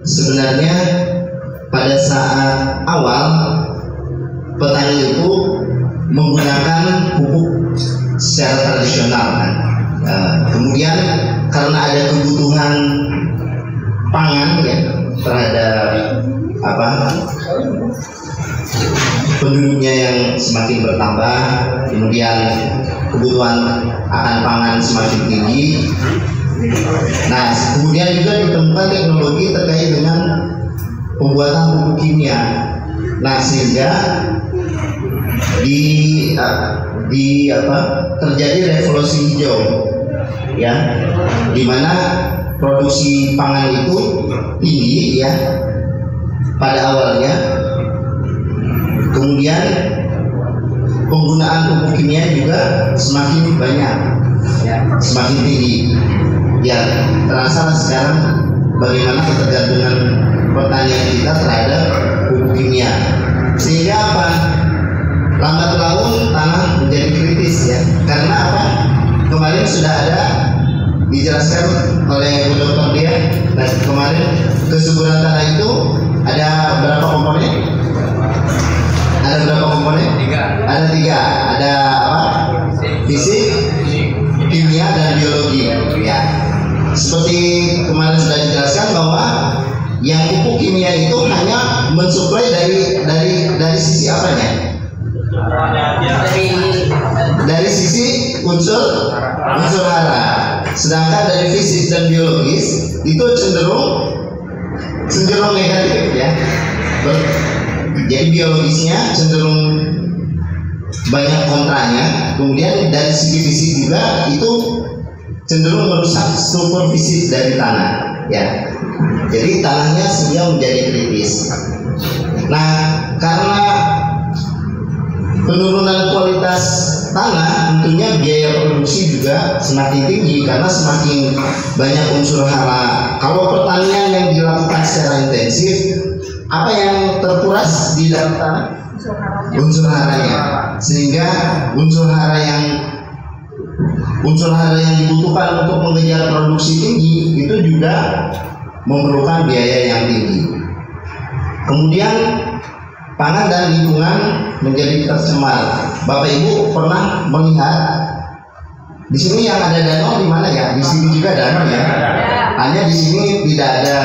sebenarnya pada saat awal petani itu menggunakan pupuk secara tradisional kan. Kemudian karena ada kebutuhan pangan ya terhadap penduduknya yang semakin bertambah, kemudian kebutuhan akan pangan semakin tinggi. Nah, kemudian juga ditemukan teknologi terkait dengan pembuatan pupuk kimia. Nah, sehingga terjadi revolusi hijau, ya, di mana produksi pangan itu tinggi, ya, pada awalnya. Kemudian penggunaan pupuk kimia juga semakin banyak, ya, semakin tinggi. Ya, terasa sekarang bagaimana ketergantungan pertanian kita terhadap pupuk kimia, sehingga apa? Lambat laun tanah menjadi kritis, ya. Karena apa? Kemarin sudah ada dijelaskan oleh Bu Dr. Dia. Nah, kemarin kesuburan tanah itu ada berapa komponen? Ada berapa komponen? Ada tiga. Ada apa? Fisik, kimia, dan biologi. Ya. Seperti kemarin sudah dijelaskan bahwa yang pupuk kimia itu hanya mensuplai dari sisi apanya? Dari sisi unsur hara. Sedangkan dari fisik dan biologis itu cenderung negatif, ya. Jadi biologisnya cenderung banyak kontranya. Kemudian dari segi fisik juga itu cenderung merusak struktur fisik dari tanah, ya. Jadi tanahnya sehingga menjadi kritis. Nah, karena penurunan kualitas tanah, tentunya biaya produksi juga semakin tinggi karena semakin banyak unsur hara. Kalau pertanian yang dilakukan secara intensif, apa yang terkuras di dalam tanah? Unsur haranya. Sehingga unsur hara yang dibutuhkan untuk mengejar produksi tinggi itu juga memerlukan biaya yang tinggi. Kemudian pangan dan lingkungan menjadi tercemar. Bapak Ibu pernah melihat di sini yang ada danau di mana, ya? Di sini juga danau, ya. Hanya di sini tidak ada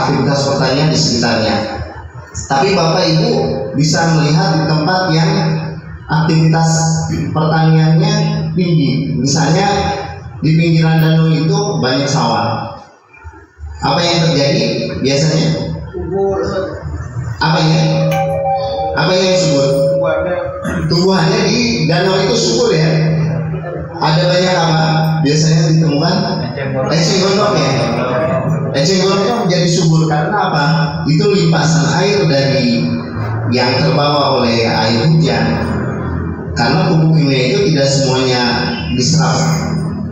aktivitas pertanian di sekitarnya. Tapi Bapak Ibu bisa melihat di tempat yang aktivitas pertaniannya tinggi. Misalnya di pinggiran danau itu banyak sawah. Apa yang terjadi biasanya? Apa yang subur? Tumbuhannya di danau itu subur, ya. Ada banyak apa? Biasanya ditemukan eceng gondok, ya. Eceng gondok menjadi subur karena apa? Itu limpasan air dari yang terbawa oleh air hujan. Karena pupuk kimia itu tidak semuanya diserap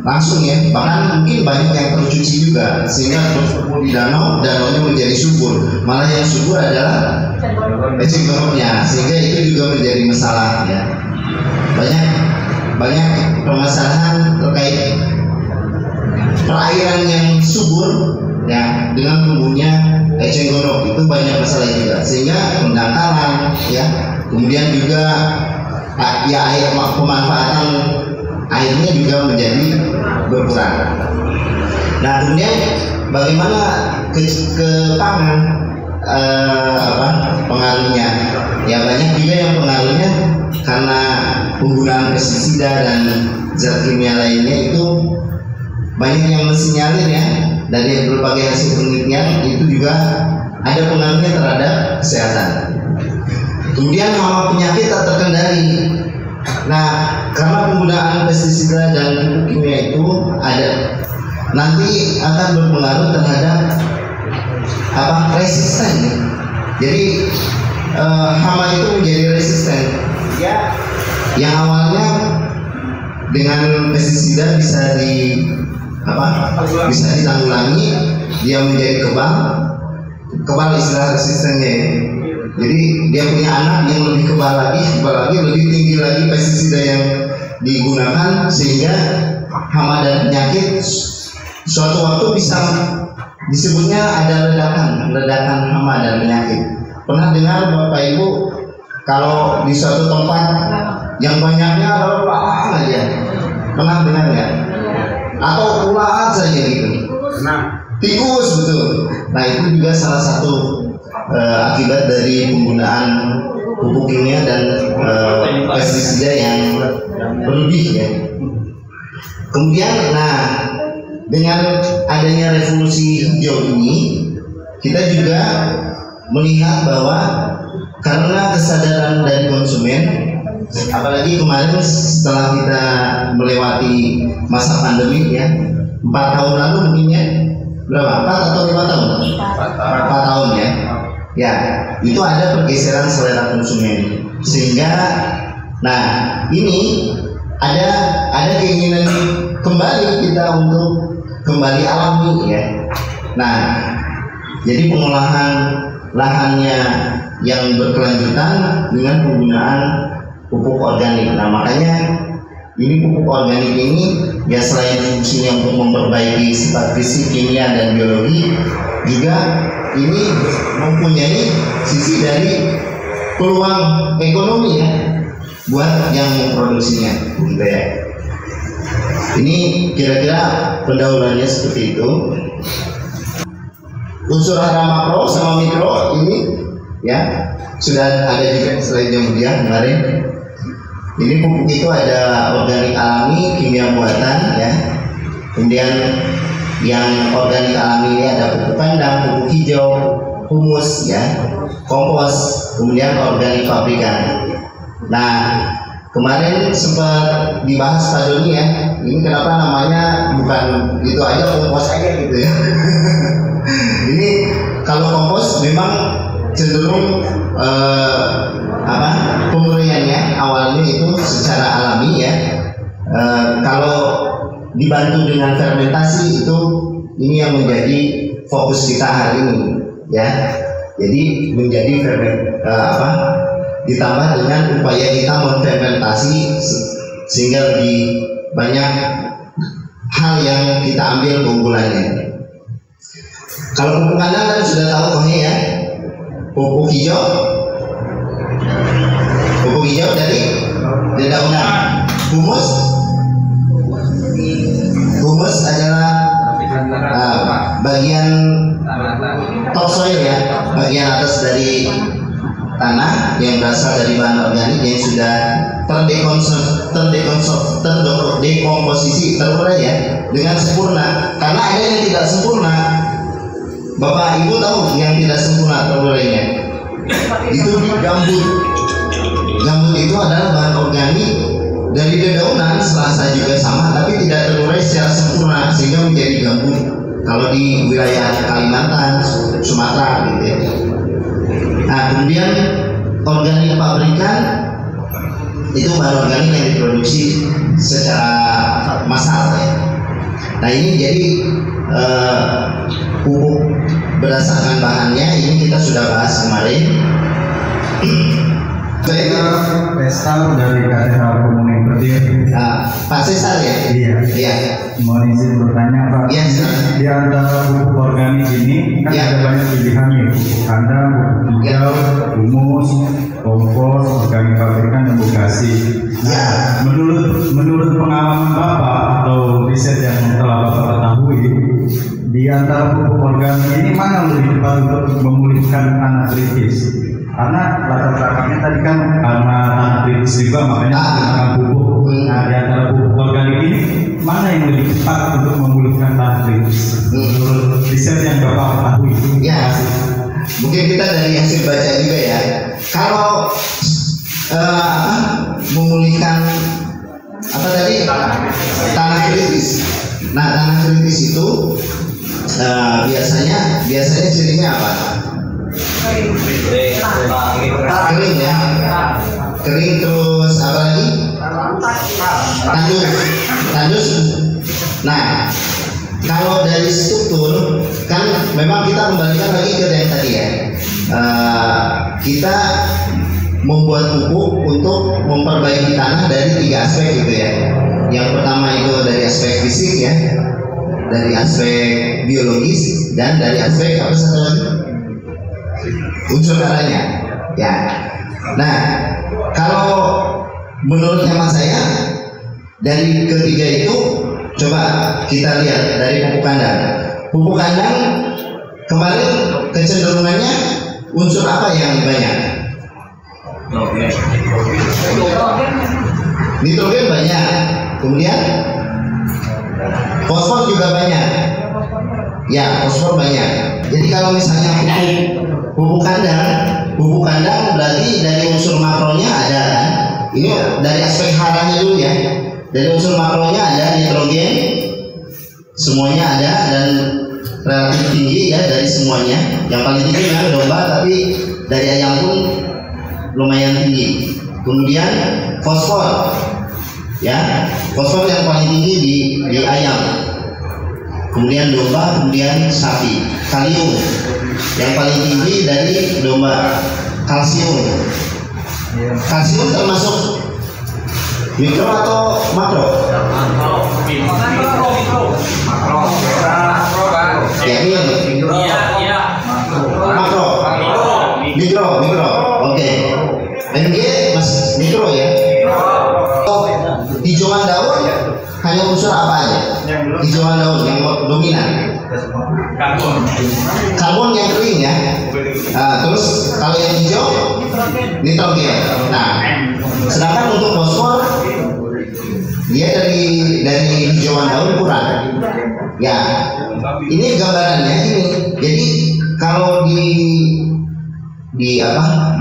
langsung, ya. Bahkan mungkin banyak yang tercuci juga sehingga terkumpul di danaunya menjadi subur. Malah yang subur adalah eceng gondoknya, sehingga itu juga menjadi masalah, ya. Banyak permasalahan terkait perairan yang subur, ya, dengan tumbuhnya eceng gondok itu banyak masalah juga, sehingga pendangkalan, ya. Kemudian juga ya pemanfaatan airnya juga menjadi berkurang. Nah, kemudian bagaimana ke pangan pengaruhnya? Ya, banyak juga yang pengaruhnya karena penggunaan pestisida dan zat kimia lainnya itu banyak yang mensinyalir, ya. Dari berbagai hasil penelitian itu juga ada pengaruhnya terhadap kesehatan. Kemudian hama penyakit tak terkendali. Nah, karena penggunaan pestisida dan pupuk kimia itu nanti akan berpengaruh terhadap resisten. Jadi hama itu menjadi resisten, ya. Yang awalnya dengan pestisida bisa ditanggulangi, dia menjadi kebal istilah resistennya, ya. Jadi dia punya anak yang lebih kebal lagi, lebih tinggi lagi pestisida yang digunakan, sehingga hama dan penyakit suatu waktu bisa disebutnya ada ledakan meredakan hama dan penyakit. Pernah dengar Bapak Ibu kalau di suatu tempat yang banyaknya adalah ular aja? Pernah dengar ya? Atau ular saja gitu? Tikus, betul. Nah, itu juga salah satu akibat dari penggunaan pupuk kimia dan pestisida yang berlebih ya. Kemudian, nah, dengan adanya revolusi hijau ini, kita juga melihat bahwa karena kesadaran dari konsumen, apalagi kemarin setelah kita melewati masa pandemi ya, 4 tahun lalu mungkin ya, berapa? 4 atau 5 tahun? 4 tahun ya. Ya, itu ada pergeseran selera konsumen. Sehingga, nah ini ada keinginan kembali kita untuk kembali alami ya. Nah, jadi pengolahan lahannya yang berkelanjutan dengan penggunaan pupuk organik. Nah, makanya ini pupuk organik ini ya selain fungsinya untuk memperbaiki sifat fisik, kimia dan biologi, juga ini mempunyai sisi dari peluang ekonomi ya buat yang memproduksinya, gitu ya. Ini kira-kira pendahuluannya seperti itu. Unsur hara makro sama mikro ini ya sudah ada juga slide yang kemudian kemarin. Ini pupuk itu ada organik alami, kimia buatan ya. Kemudian yang organik alami ini ada pupuk kandang, pupuk hijau, humus ya, kompos, kemudian organik pabrikan. Nah, kemarin sempat dibahas Pak Doni ya, ini kenapa namanya bukan itu aja, kompos aja gitu ya. Ini kalau kompos memang cenderung pemurniannya awalnya itu secara alami ya. Kalau dibantu dengan fermentasi itu ini yang menjadi fokus kita hari ini ya. Jadi menjadi ditambah dengan upaya kita memfermentasi sehingga lebih banyak hal yang kita ambil keunggulannya. Kalau pupuk kandang kan sudah tahu kok ya, pupuk hijau dari dedaunan. Humus adalah bagian topsoil ya, bagian atas dari tanah yang berasal dari bahan organik yang sudah terdekomposisi, terurai ya dengan sempurna. Karena ada yang tidak sempurna. Bapak Ibu tahu yang tidak sempurna terurainya itu gambut. Gambut itu adalah bahan organik dari dedaunan, selasa juga sama, tapi tidak terurai secara sempurna sehingga menjadi gambut. Kalau di wilayah Kalimantan, Sumatera gitu ya. Nah, kemudian organik pabrikan itu bahan organik yang diproduksi secara massal ya. Nah, ini jadi pupuk berdasarkan bahannya ini kita sudah bahas kemarin. Saya Pestal dari KTH Komuni Petir. Pak Cesar ya? Iya. Mohon izin bertanya Pak. Iya. Di antara pupuk organik ini kan ada banyak pilihan nih, pupuk kandang, pupuk hijau, humus, kompos, organik pabrikan dan bugasi. Nah, menurut pengalaman Bapak atau riset yang telah Bapak ketahui, di antara pupuk organik ini mana lebih tepat untuk memulihkan tanah kritis? Karena latar belakangnya tadi kan karena tanah kritis juga makanya menggunakan pupuk. Nah, di antara pupuk organik ini mana yang lebih tepat untuk memulihkan tanah kritis? Menurut riset yang Bapak ketahui. Ya, mungkin kita dari hasil baca juga ya. Kalau memulihkan apa tadi tanah kritis. Nah, tanah kritis itu biasanya cirinya apa? Kering ya, kering terus apa lagi? Tandus. Nah, kalau dari struktur kan memang kita kembalikan lagi ke yang tadi ya. Kita membuat pupuk untuk memperbaiki tanah dari 3 aspek gitu ya. Yang pertama itu dari aspek fisik ya, dari aspek biologis dan dari aspek apa satu lagi? unsur haranya. Ya. Nah, kalau menurut hemat saya dari ketiga itu coba kita lihat dari pupuk kandang. Pupuk kandang kemarin kecenderungannya unsur apa yang banyak? Nitrogen banyak, kemudian fosfor juga banyak. Ya, fosfor banyak. Jadi kalau misalnya pupuk kandang berarti dari unsur makronya ada kan? Ini dari aspek haranya dulu ya. Dari unsur makronya ada nitrogen, semuanya ada dan relatif tinggi ya dari semuanya. Yang paling tinggi memang domba, tapi dari ayam pun lumayan tinggi. Kemudian fosfor, ya, fosfor yang paling tinggi di ayam. Kemudian domba, kemudian sapi. Kalium yang paling tinggi dari domba. Kalsium. Kalsium termasuk mikro atau makro? Ya, ini makro. Mikro. Oke. MG mas mikro ya. Hijauan daun hanya unsur apa aja? Hijauan daun yang dominan. Karbon yang kering ya. Nah, terus kalau yang hijau nitrogen. Nah, sedangkan untuk fosfor dia dari hijauan daun kurang. Ya, ini gambarannya ini. Jadi kalau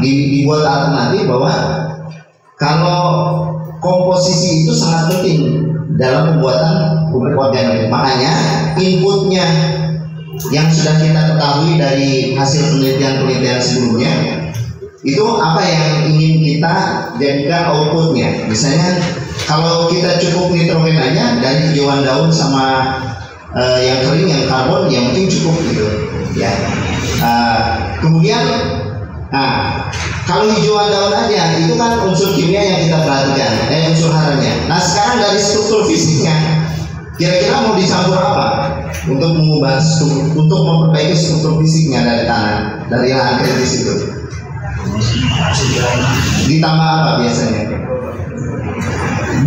dibuat alternatif bahwa kalau komposisi itu sangat penting dalam pembuatan pupuk organik. Makanya inputnya yang sudah kita ketahui dari hasil penelitian sebelumnya itu apa yang ingin kita jadikan outputnya. Misalnya kalau kita cukup nitrogen aja dari hijauan daun sama yang kering, yang karbon, yang penting cukup gitu ya. Kemudian kalau hijauan daun aja itu kan unsur kimia yang kita perhatikan, unsur haranya. Nah sekarang dari struktur fisiknya, kira-kira mau dicampur apa untuk mengubah untuk memperbaiki struktur fisiknya dari tanah, dari lahan kritis itu? Ditambah apa biasanya?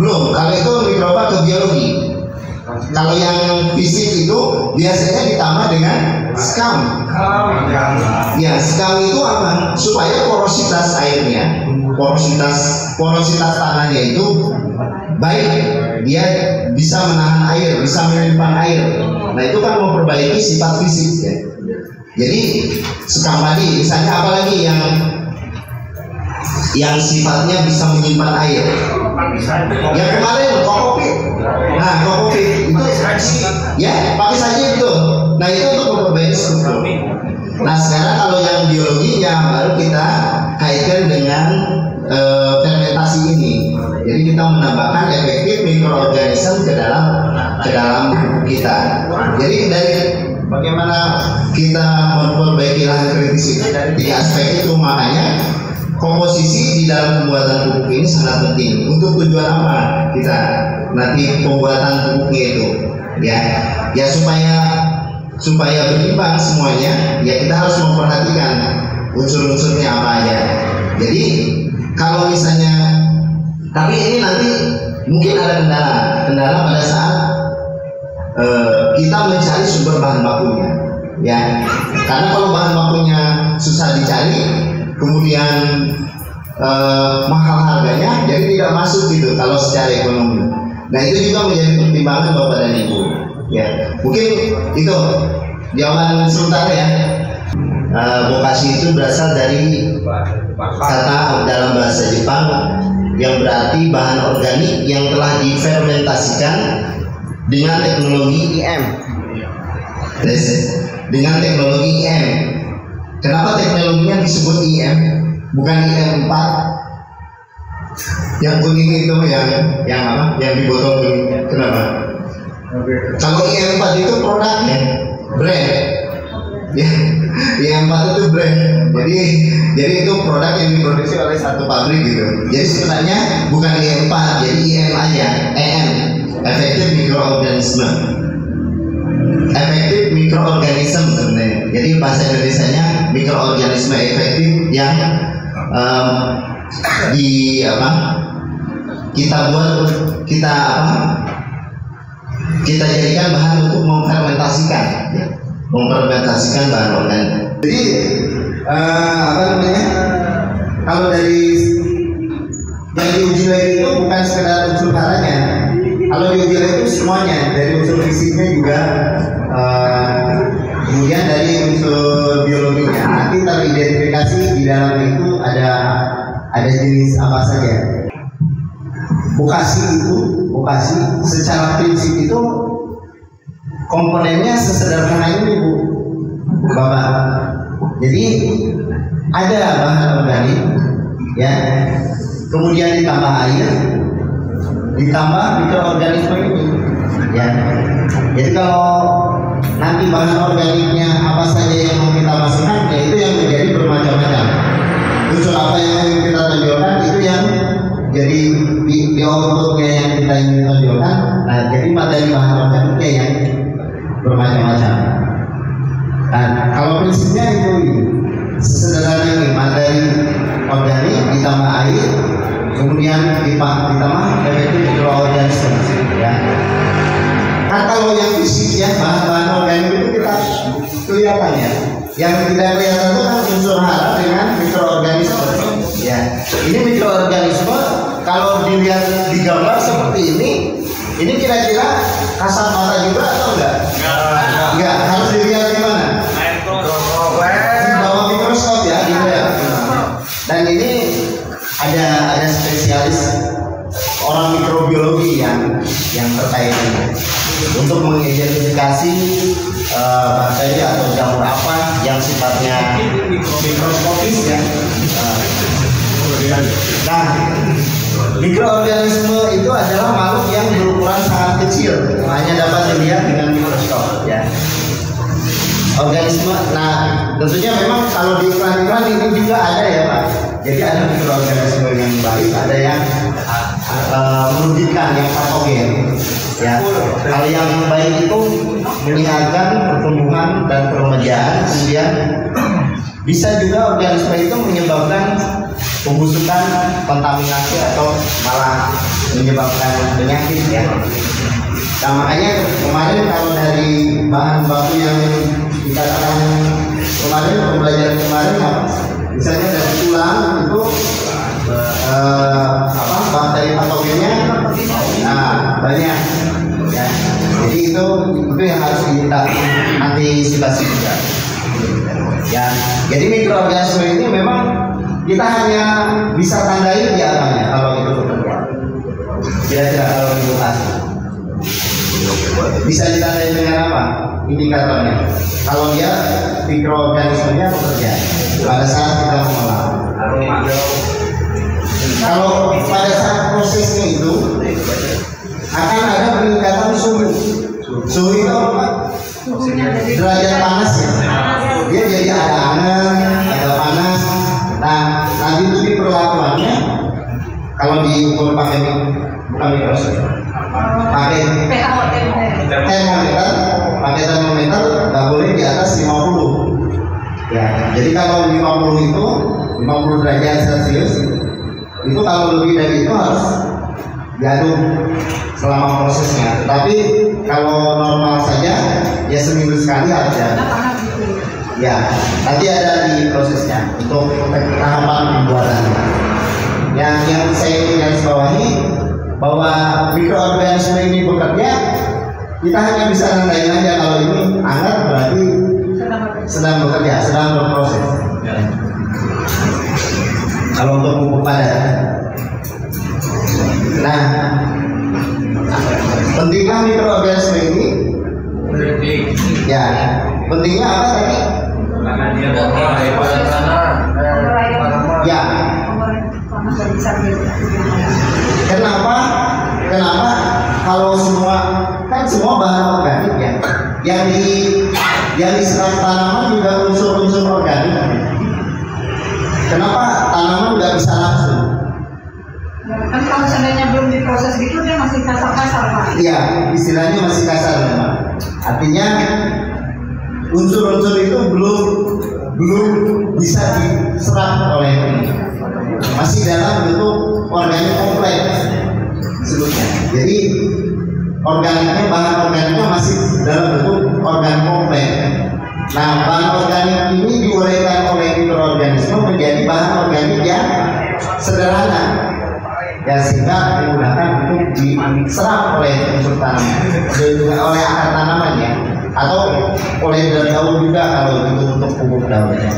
Belum. Kalau itu mikroba ke biologi. Kalau yang fisik itu biasanya ditambah dengan skam. Ya, skam itu apa? Supaya porositas airnya, porositas tanahnya itu baik, dia bisa menahan air, bisa menyimpan air. Nah itu kan memperbaiki sifat fisik ya. Jadi skam tadi, misalnya apalagi yang sifatnya bisa menyimpan air. Yang kemarin kokopit. Nah kokopit itu ya pakai saja itu. Nah itu untuk memperbaiki struktur. Nah sekarang kalau yang biologinya baru kita kaitkan dengan fermentasi ini. Jadi kita menambahkan efektif mikroorganisme ke dalam pupuk kita. Jadi dari bagaimana kita memperbaiki lahan kritis itu dari 3 aspek itu. Makanya komposisi di dalam pembuatan pupuk ini sangat penting. Untuk tujuan apa kita nanti pembuatan pupuknya itu? Ya supaya berimbang semuanya. Ya kita harus memperhatikan unsur-unsurnya apa aja. Jadi kalau misalnya, tapi ini nanti mungkin ada kendala pada saat kita mencari sumber bahan bakunya. Ya, karena kalau bahan bakunya susah dicari, kemudian mahal harganya, jadi tidak masuk gitu kalau secara ekonomi. Nah itu juga menjadi pertimbangan Bapak dan Ibu. Ya, mungkin itu jawaban sementara ya. Bokashi itu berasal dari kata dalam bahasa Jepang yang berarti bahan organik yang telah difermentasikan dengan teknologi IM. Dengan teknologi IM. Kenapa teknologinya disebut IM? Bukan IM4 yang kuning itu yang apa? Yang di botol kuning. Kenapa? Kalau IM4 itu produknya, brand. Ya, IM4 itu brand. Jadi itu produk yang diproduksi oleh satu pabrik gitu. Jadi sebenarnya bukan IM4, jadi IM aja, EM, efektif mikroorganisme sebenarnya. Jadi bahasa Indonesianya mikroorganisme efektif yang kita jadikan bahan untuk memfermentasikan bahan organik. Jadi kalau dari yang diuji lab itu bukan sekedar unsur haranya. Kalau diuji lab itu semuanya, dari unsur fisiknya juga, kemudian dari unsur biologinya. Nanti teridentifikasi di dalam itu ada jenis apa saja. Bokasi secara prinsip itu komponennya sesederhana ini, Bu, Bapak. Jadi ada bahan organik, ya, kemudian ditambah air, ditambah mikroorganisme ini, ya. Jadi kalau nanti bahan organiknya apa saja yang mau kita masukkan, ya itu yang menjadi bermacam-macam. Unsur apa yang ingin kita tonjolkan itu yang jadi di outputnya yang kita ingin tonjolkan. Nah, jadi materi bahan organiknya yang bermacam-macam. Nah, kalau prinsipnya itu sesederhana ini, materi organik ditambah air, kemudian ditambah efektif mikroorganisme, ya. Kan kalau yang fisik ya, bahan-bahan organik itu kita kelihatan ya. Yang tidak kelihatan itu kan unsur hara dengan mikroorganisme, ya. Ini mikroorganisme kalau dilihat di gambar seperti ini kira-kira kasat mata juga atau enggak? Enggak, harus dilihat di mana? Di bawah mikroskop ya, gitu ya. Dan ini ada spesialis orang mikrobiologi yang terkait ini untuk mengidentifikasi bakteri atau jamur apa yang sifatnya mikroskopis ya. Nah, mikroorganisme itu adalah makhluk yang berukuran sangat kecil, hanya dapat dilihat dengan mikroskop, ya. Organisme, nah tentunya memang kalau di iklan-iklan ini juga ada ya Pak. Jadi ada mikroorganisme yang baik, ada yang merugikan, yang patogen. Ya, kalau yang baik itu meningkatkan pertumbuhan dan peremajaan, kemudian bisa juga organisme itu menyebabkan pembusukan, kontaminasi atau malah menyebabkan penyakit ya. Nah makanya kemarin kalau dari bahan baku yang dikatakan kemarin pembelajaran kemarin misalnya dari tulang itu bakteri patogennya banyak ya. Jadi itu yang harus kita antisipasi juga ya. Jadi mikroorganisme ini memang kita hanya bisa tandai di apanya kalau itu bekerja. Kira-kira kalau di lokasi bisa ditandai dengan apa indikatornya? Kalau dia mikroorganismenya bekerja pada saat kita mengolah. Kalau pada saat prosesnya itu akan ada peningkatan suhu. Suhu itu apa? Derajat panas ya. Dia jadi ada anget, ada panas. Nah, nanti itu diperlakuannya kalau diukur pakai bukan mikroskop, pakai termometer nggak boleh di atas 50. Ya, jadi kalau 50 itu 50 derajat Celcius itu kalau lebih dari itu harus diaduk selama prosesnya. Tapi kalau normal saja ya seminggu sekali harus diaduk. Ya, nanti ada di prosesnya untuk tahapan pembuatannya. Yang saya ingin garis bawahi bahwa mikroorganisme ini bekerja, kita hanya bisa nandain aja kalau ini hangat berarti sedang bekerja, sedang berproses. Kalau untuk pupuk padat. Nah, pentingnya mikroorganisme ini, ya, pentingnya apa tadi? Ya. Kenapa kalau semua bahan organik ya, yang diserap tanaman juga unsur-unsur organik. Kenapa tanaman nggak bisa langsung? Kan kalau seandainya belum diproses gitu dia masih kasar-kasar Pak. Iya, istilahnya masih kasar memang. Artinya unsur-unsur itu belum bisa diserap oleh ini, masih dalam bentuk organik kompleks sebutnya. Jadi organiknya, bahan organiknya masih dalam bentuk organik kompleks. Nah, bahan organik ini diuraikan oleh mikroorganisme menjadi bahan organik yang sederhana, ya, sehingga dimudahkan untuk diserap oleh unsur tanaman dan juga oleh akar tanamannya, atau oleh daun juga kalau itu untuk pupuk daunnya.